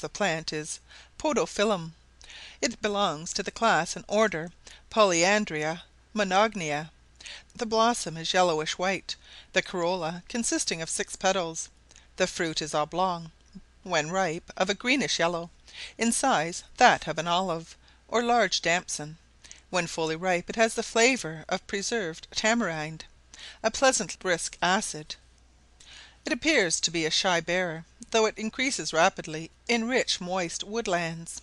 The plant is Podophyllum. It belongs to the class and order Polyandria monogynia. The blossom is yellowish white, the corolla consisting of 6 petals. The fruit is oblong, when ripe of a greenish yellow, in size that of an olive, or large damson. When fully ripe it has the flavour of preserved tamarind, a pleasant brisk acid. It appears to be a shy bearer, though it increases rapidly in rich moist woodlands.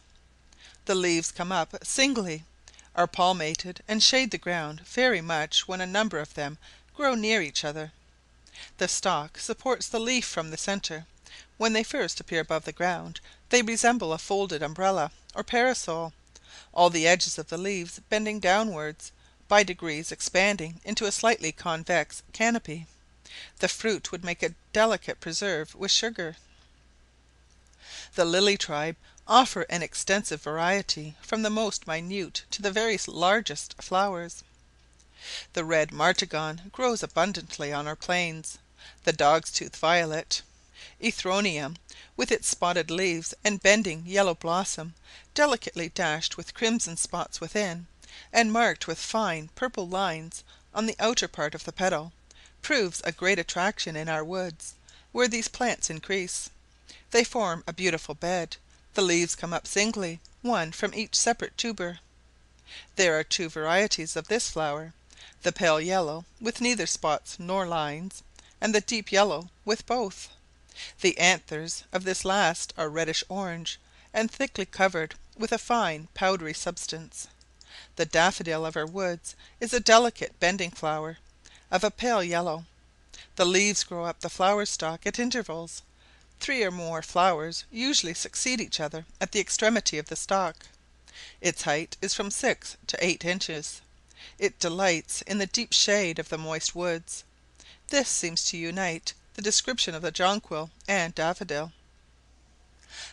The leaves come up singly, are palmated, and shade the ground very much when a number of them grow near each other. The stalk supports the leaf from the centre. When they first appear above the ground they resemble a folded umbrella or parasol, all the edges of the leaves bending downwards, by degrees expanding into a slightly convex canopy. The fruit would make a delicate preserve with sugar. The lily tribe offer an extensive variety from the most minute to the very largest flowers. The red martagon grows abundantly on our plains. The dog's tooth violet, erythronium, with its spotted leaves and bending yellow blossom, delicately dashed with crimson spots within, and marked with fine purple lines on the outer part of the petal, proves a great attraction in our woods, where these plants increase. They form a beautiful bed. The leaves come up singly, one from each separate tuber. There are 2 varieties of this flower, the pale yellow with neither spots nor lines, and the deep yellow with both. The anthers of this last are reddish orange, and thickly covered with a fine powdery substance. The daffodil of our woods is a delicate bending flower, of a pale yellow. The leaves grow up the flower stalk at intervals. 3 or more flowers usually succeed each other at the extremity of the stalk. Its height is from 6 to 8 inches. It delights in the deep shade of the moist woods. This seems to unite the description of the jonquil and daffodil.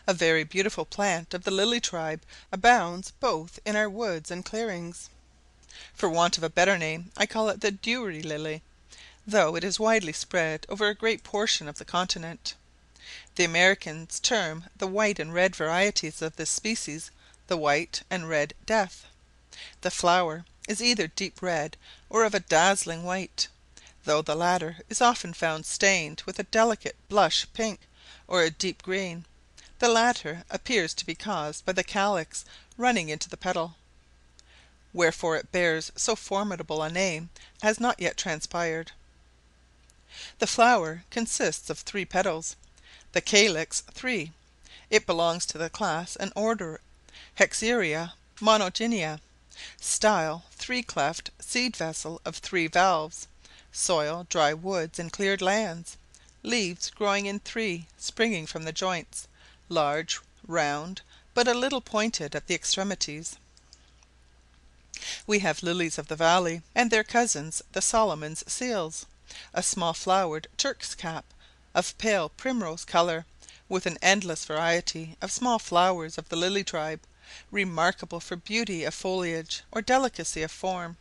A very beautiful plant of the lily tribe abounds both in our woods and clearings. For want of a better name I call it the Douri lily, though it is widely spread over a great portion of the continent. The Americans term the white and red varieties of this species the white and red death. The flower is either deep red or of a dazzling white, though the latter is often found stained with a delicate blush pink, or a deep green. The latter appears to be caused by the calyx running into the petal. Wherefore it bears so formidable a name has not yet transpired. The flower consists of 3 petals, the calyx 3. It belongs to the class and order Hexandria monogynia. Style 3-cleft seed vessel of 3 valves. Soil dry woods and cleared lands. Leaves growing in 3, springing from the joints, large, round, but a little pointed at the extremities. We have lilies of the valley, and their cousins the Solomon's seals, a small flowered Turk's cap, of pale primrose colour, with an endless variety of small flowers of the lily tribe, remarkable for beauty of foliage or delicacy of form.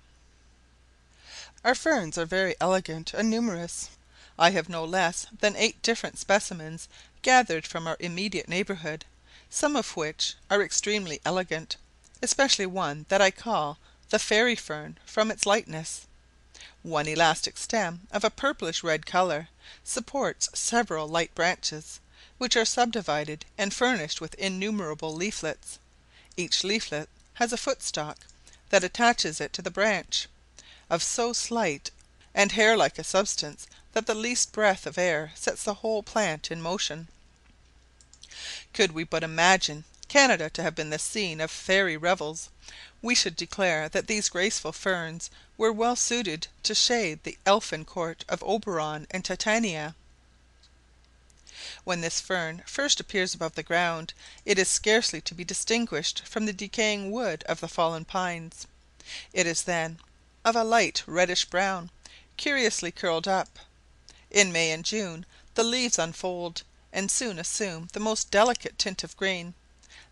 Our ferns are very elegant and numerous. I have no less than 8 different specimens gathered from our immediate neighbourhood, some of which are extremely elegant, especially one that I call the fairy fern from its lightness. One elastic stem of a purplish red colour supports several light branches, which are subdivided and furnished with innumerable leaflets. Each leaflet has a footstalk that attaches it to the branch, of so slight and hair like a substance that the least breath of air sets the whole plant in motion. Could we but imagine Canada to have been the scene of fairy revels, we should declare that these graceful ferns were well suited to shade the elfin court of Oberon and Titania. When this fern first appears above the ground, it is scarcely to be distinguished from the decaying wood of the fallen pines. It is then of a light reddish brown, curiously curled up. In May and June the leaves unfold, and soon assume the most delicate tint of green.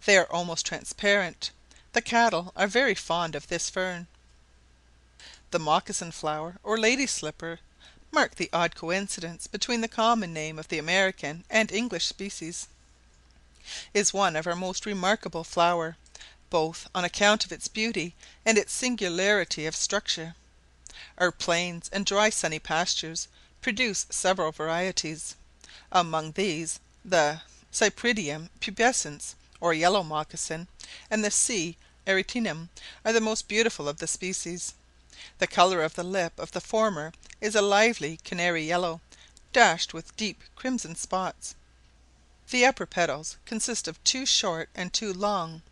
They are almost transparent. The cattle are very fond of this fern. The moccasin flower, or lady slipper, mark the odd coincidence between the common name of the American and English species. is one of our most remarkable flower, both on account of its beauty and its singularity of structure. Our plains and dry sunny pastures produce several varieties. Among these the Cypripedium pubescens, or yellow mocassin, and the C. arietinum are the most beautiful of the species. The colour of the lip of the former is a lively canary yellow, dashed with deep crimson spots. The upper petals consist of two short and two long,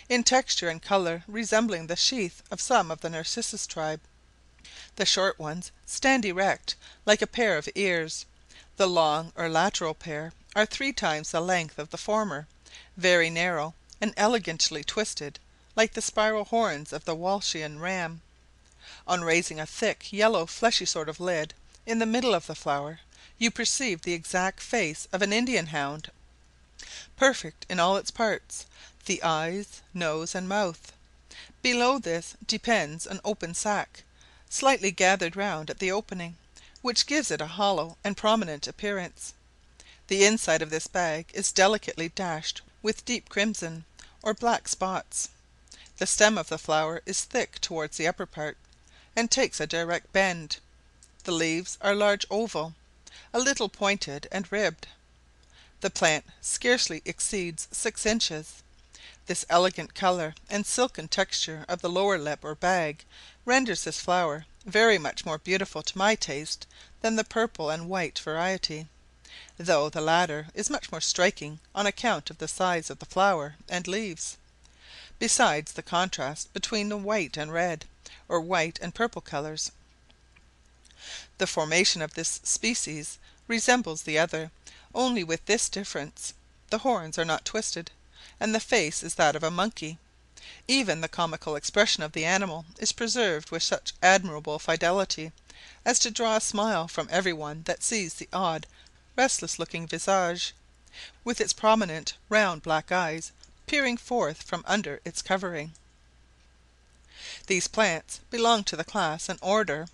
in texture and colour resembling the sheath of some of the narcissus tribe. The short ones stand erect, like a pair of ears; the long or lateral pair are three times the length of the former, very narrow, and elegantly twisted, like the spiral horns of the Walchian ram. On raising a thick yellow fleshy sort of lid in the middle of the flower, you perceive the exact face of an Indian hound, perfect in all its parts, the eyes, nose, and mouth. Below this depends an open sac, slightly gathered round at the opening, which gives it a hollow and prominent appearance. The inside of this bag is delicately dashed with deep crimson or black spots. The stem of the flower is thick towards the upper part, and takes a direct bend. The leaves are large oval, a little pointed and ribbed. The plant scarcely exceeds 6 inches. This elegant colour and silken texture of the lower lip or bag renders this flower very much more beautiful to my taste than the purple and white variety, though the latter is much more striking on account of the size of the flower and leaves, besides the contrast between the white and red, or white and purple colours. The formation of this species resembles the other, only with this difference: the horns are not twisted, and the face is that of a monkey. Even the comical expression of the animal is preserved with such admirable fidelity as to draw a smile from every one that sees the odd restless looking visage, with its prominent round black eyes peering forth from under its covering. These plants belong to the class and order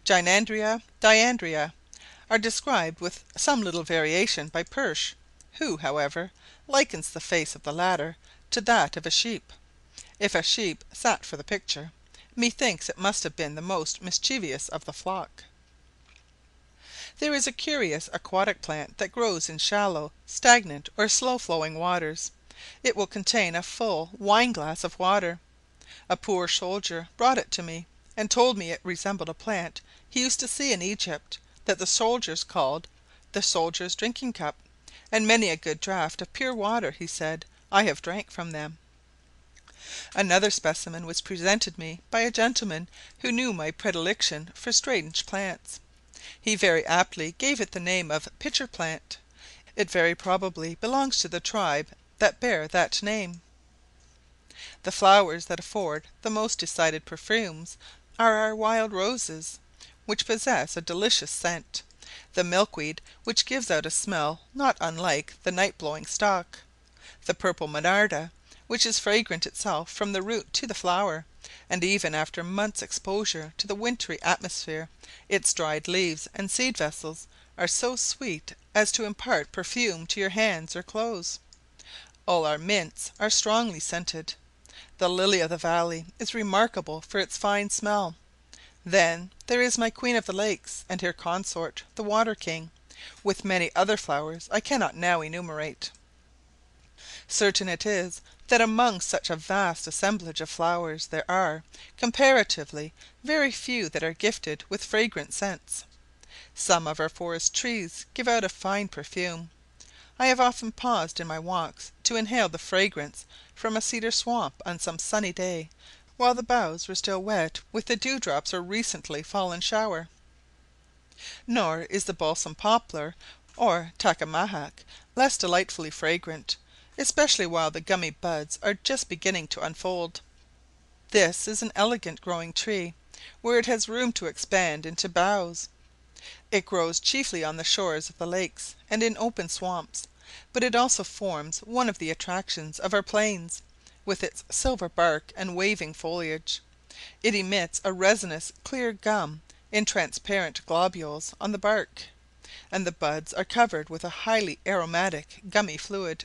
Gynandria diandria, are described with some little variation by Pursh, who, however, likens the face of the latter to that of a sheep. If a sheep sat for the picture, methinks it must have been the most mischievous of the flock. There is a curious aquatic plant that grows in shallow, stagnant, or slow flowing waters. It will contain a full wine glass of water. A poor soldier brought it to me, and told me it resembled a plant he used to see in Egypt, that the soldiers called the soldier's drinking cup; and many a good draught of pure water, he said, I have drank from them. Another specimen was presented me by a gentleman who knew my predilection for strange plants. He very aptly gave it the name of pitcher plant. It very probably belongs to the tribe that bear that name. The flowers that afford the most decided perfumes are our wild roses, which possess a delicious scent; the milkweed, which gives out a smell not unlike the night blowing stalk; the purple monarda, which is fragrant itself from the root to the flower, and even after months' exposure to the wintry atmosphere, its dried leaves and seed vessels are so sweet as to impart perfume to your hands or clothes. All our mints are strongly scented. The lily of the valley is remarkable for its fine smell. Then there is my queen of the lakes, and her consort the water king, with many other flowers I cannot now enumerate. Certain it is that among such a vast assemblage of flowers there are, comparatively, very few that are gifted with fragrant scents. Some of our forest trees give out a fine perfume. I have often paused in my walks to inhale the fragrance from a cedar swamp on some sunny day, while the boughs were still wet with the dewdrops or recently fallen shower. Nor is the balsam poplar or tacamahac less delightfully fragrant, especially while the gummy buds are just beginning to unfold. This is an elegant growing tree, where it has room to expand into boughs. It grows chiefly on the shores of the lakes and in open swamps, but it also forms one of the attractions of our plains, with its silver bark and waving foliage. It emits a resinous clear gum in transparent globules on the bark, and the buds are covered with a highly aromatic gummy fluid.